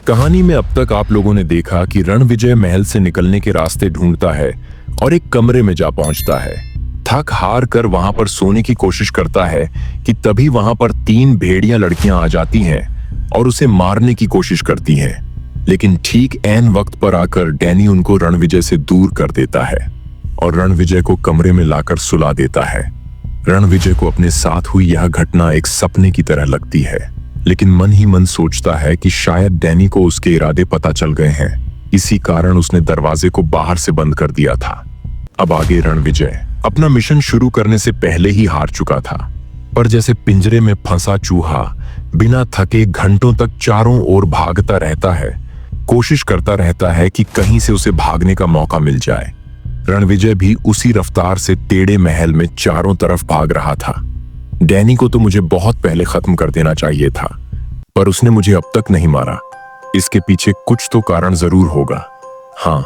कहानी में अब तक आप लोगों ने देखा कि रणविजय महल से निकलने के रास्ते ढूंढता है और एक कमरे में जा पहुंचता है। थक हार कर वहां पर सोने की कोशिश करता है कि तभी वहां पर 3 भेड़िया लड़कियां आ जाती हैं और उसे मारने की कोशिश करती हैं। लेकिन ठीक ऐन वक्त पर आकर डैनी उनको रणविजय से दूर कर देता है और रणविजय को कमरे में लाकर सुला देता है। रणविजय को अपने साथ हुई यह घटना एक सपने की तरह लगती है, लेकिन मन ही मन सोचता है कि शायद डैनी को उसके इरादे पता चल गए हैं, इसी कारण उसने दरवाजे को बाहर से बंद कर दिया था। अब आगे रणविजय अपना मिशन शुरू करने से पहले ही हार चुका था, पर जैसे पिंजरे में फंसा चूहा बिना थके घंटों तक चारों ओर भागता रहता है, कोशिश करता रहता है कि कहीं से उसे भागने का मौका मिल जाए। रणविजय भी उसी रफ्तार से टेढ़े महल में चारों तरफ भाग रहा था। डैनी को तो मुझे बहुत पहले खत्म कर देना चाहिए था, पर उसने मुझे अब तक नहीं मारा। इसके पीछे कुछ तो कारण जरूर होगा। हाँ,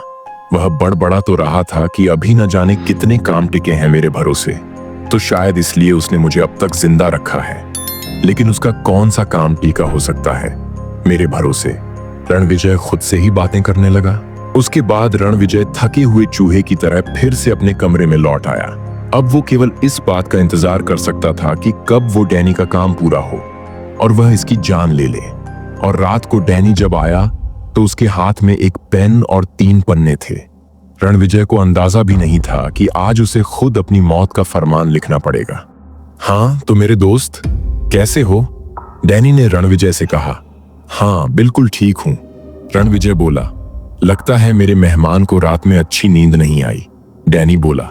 वह बड़बड़ा तो रहा था कि अभी न जाने कितने काम टिके हैं मेरे भरोसे, तो शायद इसलिए उसने मुझे अब तक जिंदा रखा है। लेकिन उसका कौन सा काम टीका हो सकता है मेरे भरोसे? रणविजय खुद से ही बातें करने लगा। उसके बाद रणविजय थके हुए चूहे की तरह फिर से अपने कमरे में लौट आया। अब वो केवल इस बात का इंतजार कर सकता था कि कब वो डैनी का काम पूरा हो और वह इसकी जान ले ले। और रात को डैनी जब आया तो उसके हाथ में एक पेन और 3 पन्ने थे। रणविजय को अंदाजा भी नहीं था कि आज उसे खुद अपनी मौत का फरमान लिखना पड़ेगा। हाँ तो मेरे दोस्त, कैसे हो? डैनी ने रणविजय से कहा। हाँ बिल्कुल ठीक हूं, रणविजय बोला। लगता है मेरे मेहमान को रात में अच्छी नींद नहीं आई, डैनी बोला।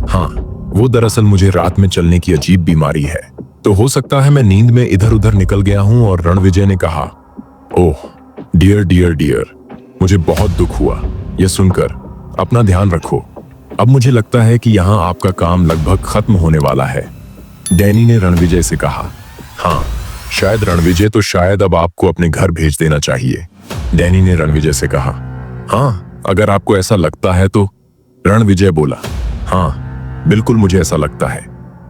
हाँ, वो दरअसल मुझे रात में चलने की अजीब बीमारी है, तो हो सकता है मैं नींद में इधर उधर निकल गया हूं। और रणविजय ने कहा, ओह डियर डियर डियर, मुझे बहुत दुख हुआ यह सुनकर। अपना ध्यान रखो। अब मुझे लगता है कि यहाँ आपका काम लगभग खत्म होने वाला है, डैनी ने रणविजय से कहा। हाँ शायद रणविजय, तो शायद अब आपको अपने घर भेज देना चाहिए, डैनी ने रणविजय से कहा। हाँ अगर आपको ऐसा लगता है तो, रणविजय बोला। हाँ बिल्कुल मुझे ऐसा लगता है।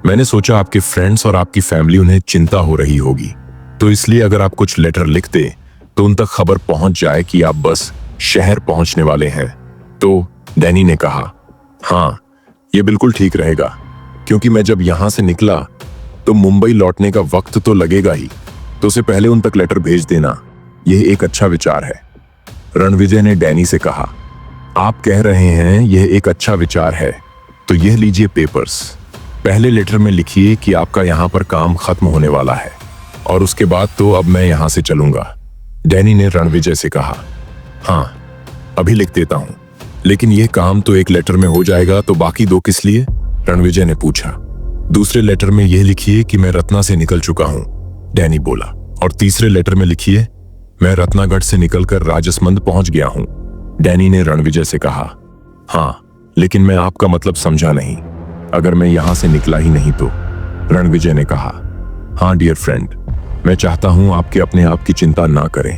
मैंने सोचा आपके फ्रेंड्स और आपकी फैमिली उन्हें चिंता हो रही होगी, तो इसलिए अगर आप कुछ लेटर लिख दे तो उन तक खबर पहुंच जाए कि आप बस शहर पहुंचने वाले हैं। तो डैनी ने कहा, हाँ ये बिल्कुल ठीक रहेगा, क्योंकि मैं जब यहां से निकला तो मुंबई लौटने का वक्त तो लगेगा ही, तो उससे पहले उन तक लेटर भेज देना यह एक अच्छा विचार है। रणविजय ने डैनी से कहा, आप कह रहे हैं यह एक अच्छा विचार है, तो यह लीजिए पेपर्स। पहले लेटर में लिखिए कि आपका यहाँ पर काम खत्म होने वाला है, और उसके बाद तो अब मैं यहाँ से चलूंगा, डैनी ने रणविजय से कहा। हाँ अभी लिख देता हूँ, लेकिन यह काम तो एक लेटर में हो जाएगा, तो बाकी 2 किस लिए? रणविजय ने पूछा। दूसरे लेटर में यह लिखिए कि मैं रत्ना से निकल चुका हूँ, डैनी बोला। और तीसरे लेटर में लिखिए मैं रत्नागढ़ से निकलकर राजसमंद पहुंच गया हूं, डैनी ने रणविजय से कहा। हाँ लेकिन मैं आपका मतलब समझा नहीं, अगर मैं यहां से निकला ही नहीं तो, रणविजय ने कहा। हाँ डियर फ्रेंड, मैं चाहता हूं आपके अपने आप की चिंता ना करें,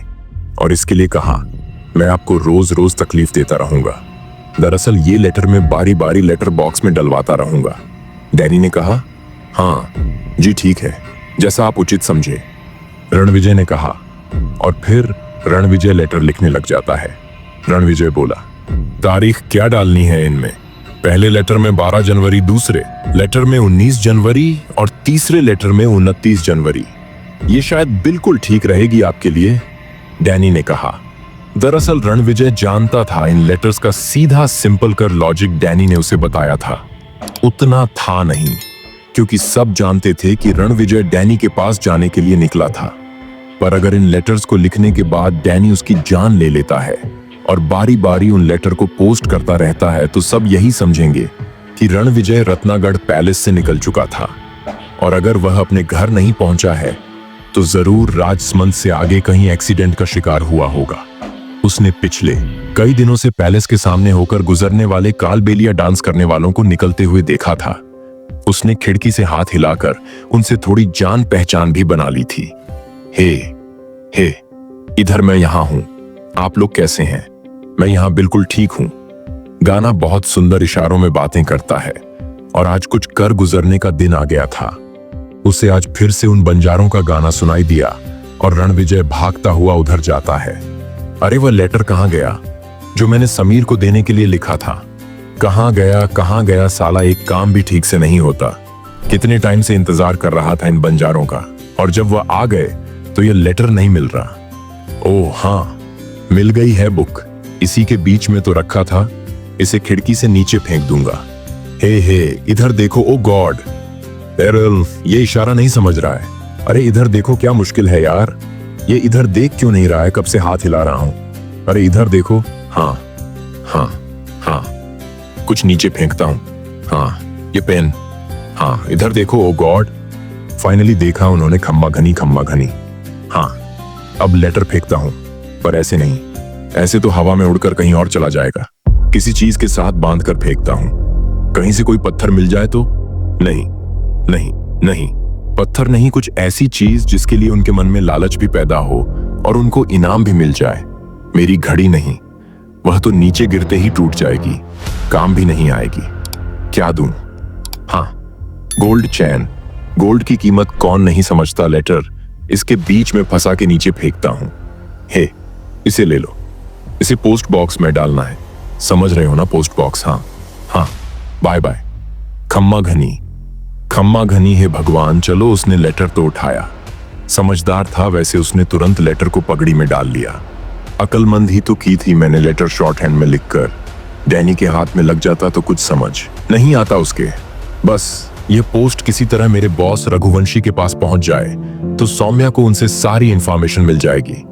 और इसके लिए कहा मैं आपको रोज रोज तकलीफ देता रहूंगा। दरअसल ये लेटर में बारी बारी लेटर बॉक्स में डलवाता रहूंगा, डैनी ने कहा। हाँ जी ठीक है, जैसा आप उचित समझे, रणविजय ने कहा। और फिर रणविजय लेटर लिखने लग जाता है। रणविजय बोला, तारीख क्या डालनी है इनमें? पहले लेटर में 12 जनवरी, दूसरे लेटर में 19 जनवरी और तीसरे लेटर में 29 जनवरी। ये शायद बिल्कुल ठीक रहेगी आपके लिए, डैनी ने कहा। दरअसल रणविजय जानता था इन लेटर्स का सीधा सिंपल कर लॉजिक डैनी ने उसे बताया था। उतना था नहीं, क्योंकि सब जानते थे कि रणविजय डैनी के पास जाने के लिए निकला था। पर अगर इन लेटर्स को लिखने के बाद डैनी उसकी जान ले लेता है और बारी बारी उन लेटर को पोस्ट करता रहता है, तो सब यही समझेंगे कि रणविजय रत्नागढ़ पैलेस से निकल चुका था। और अगर वह अपने घर नहीं पहुंचा है तो जरूर राजसमंद से आगे कहीं एक्सीडेंट का शिकार हुआ होगा। उसने पिछले कई दिनों से पैलेस के सामने होकर गुजरने वाले कालबेलिया डांस करने वालों को निकलते हुए देखा था। उसने खिड़की से हाथ हिलाकर उनसे थोड़ी जान पहचान भी बना ली थी। हे, इधर मैं यहां हूं, आप लोग कैसे हैं? मैं यहां बिल्कुल ठीक हूं। गाना बहुत सुंदर इशारों में बातें करता है, और आज कुछ कर गुजरने का दिन आ गया था। उसे आज फिर से उन बंजारों का गाना सुनाई दिया और रणविजय भागता हुआ उधर जाता है। अरे वह लेटर कहाँ गया जो मैंने समीर को देने के लिए लिखा था? कहाँ गया साला, एक काम भी ठीक से नहीं होता। कितने टाइम से इंतजार कर रहा था इन बंजारों का, और जब वह आ गए तो यह लेटर नहीं मिल रहा। ओह हाँ, मिल गई है बुक, इसी के बीच में तो रखा था। इसे खिड़की से नीचे फेंक दूंगा। हे इधर देखो, ओ गॉड। एरल ये इशारा नहीं समझ रहा है। अरे इधर देखो, क्या मुश्किल है यार, ये इधर देख क्यों नहीं रहा है? कब से हाथ हिला रहा हूं। अरे इधर देखो। हाँ, कुछ नीचे फेंकता हूं। हाँ, ये पेन। हाँ, इधर देखो, ओ गॉड। फाइनली देखा उन्होंने, खम्मा घनी। हाँ, अब लेटर फेंकता हूं, पर ऐसे नहीं, ऐसे तो हवा में उड़कर कहीं और चला जाएगा। किसी चीज के साथ बांध कर फेंकता हूं, कहीं से कोई पत्थर मिल जाए तो। नहीं, पत्थर नहीं, कुछ ऐसी चीज जिसके लिए उनके मन में लालच भी पैदा हो और उनको इनाम भी मिल जाए। मेरी घड़ी नहीं, वह तो नीचे गिरते ही टूट जाएगी, काम भी नहीं आएगी। क्या दूं? हाँ, गोल्ड चैन। गोल्ड की कीमत कौन नहीं समझता। लेटर इसके बीच में फंसा के नीचे फेंकता हूं। हे, इसे ले लो, इसे पोस्ट बॉक्स में डालना है। समझ रहे हो ना, पोस्ट बॉक्स। हाँ, बाय बाय। खम्मा घनी है भगवान। चलो, उसने लेटर तो उठाया। समझदार था वैसे, उसने तुरंत लेटर को पगड़ी में डाल लिया। अकलमंद ही तो की थी मैंने लेटर शॉर्ट हैंड में लिखकर। डैनी के हाथ में लग जाता तो कुछ समझ नहीं आता उसके। बस ये पोस्ट किसी तरह मेरे बॉस रघुवंशी के पास पहुंच जाए तो सौम्या को उनसे सारी इंफॉर्मेशन मिल जाएगी।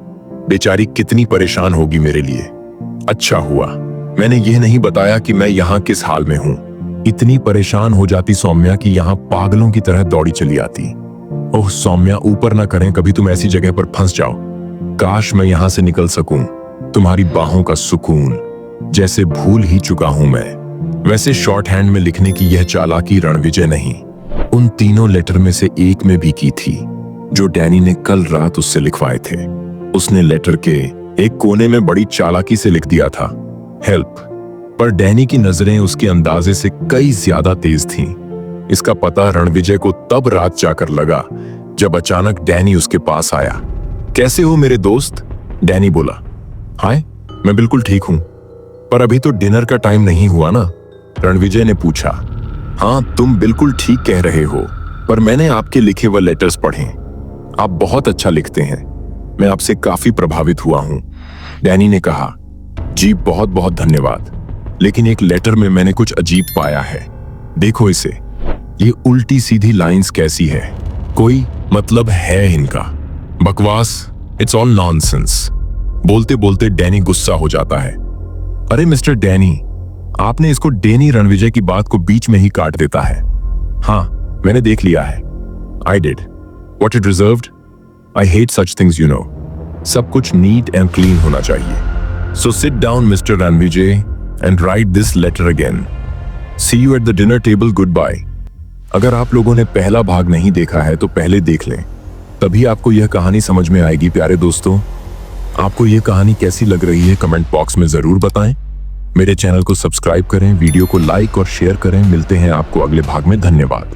बेचारी कितनी परेशान होगी मेरे लिए। अच्छा हुआ मैंने यह नहीं बताया कि मैं यहाँ किस हाल में हूँ। इतनी परेशान हो जाती सौम्या कि यहाँ पागलों की तरह दौड़ी चली आती। ओह सौम्या, ऊपर ना करें कभी तुम ऐसी जगह पर फंस जाओ। काश मैं यहाँ से निकल सकूं। तुम्हारी बाहों का सुकून जैसे भूल ही चुका हूं मैं। वैसे शॉर्ट हैंड में लिखने की यह चालाकी रणविजय नहीं, उन तीनों लेटर में से एक में भी की थी जो डैनी ने कल रात उससे लिखवाए थे। उसने लेटर के एक कोने में बड़ी चालाकी से लिख दिया था, हेल्प। पर डैनी की नजरें उसके अंदाजे से कई ज्यादा तेज थीं। इसका पता रणविजय को तब रात जाकर लगा जब अचानक डैनी उसके पास आया। कैसे हो मेरे दोस्त? डैनी बोला। हाय, मैं बिल्कुल ठीक हूं, पर अभी तो डिनर का टाइम नहीं हुआ ना? रणविजय ने पूछा। हाँ, तुम बिल्कुल ठीक कह रहे हो, पर मैंने आपके लिखे हुए लेटर्स पढ़े। आप बहुत अच्छा लिखते हैं, मैं आपसे काफी प्रभावित हुआ हूं। डैनी ने कहा। जी बहुत बहुत धन्यवाद, लेकिन एक लेटर में मैंने कुछ अजीब पाया है। देखो इसे, ये उल्टी सीधी लाइंस कैसी है? कोई मतलब है इनका? बकवास, इट्स ऑल नॉनसेंस। बोलते बोलते डैनी गुस्सा हो जाता है। अरे मिस्टर डैनी, आपने इसको डैनी रणविजय की बात को बीच में ही काट देता है। हाँ, मैंने देख लिया है। I did what it deserved. I hate such things, you know. सब कुछ नीट एंड क्लीन होना चाहिए। So sit down mister Ranvijay and write this letter again. See you at the dinner table, good bye. अगर आप लोगों ने पहला भाग नहीं देखा है तो पहले देख लें, तभी आपको यह कहानी समझ में आएगी। प्यारे दोस्तों, आपको यह कहानी कैसी लग रही है कमेंट बॉक्स में जरूर बताएं। मेरे चैनल को सब्सक्राइब करें, वीडियो को लाइक और शेयर करें। मिलते हैं आपको अगले भाग में। धन्यवाद।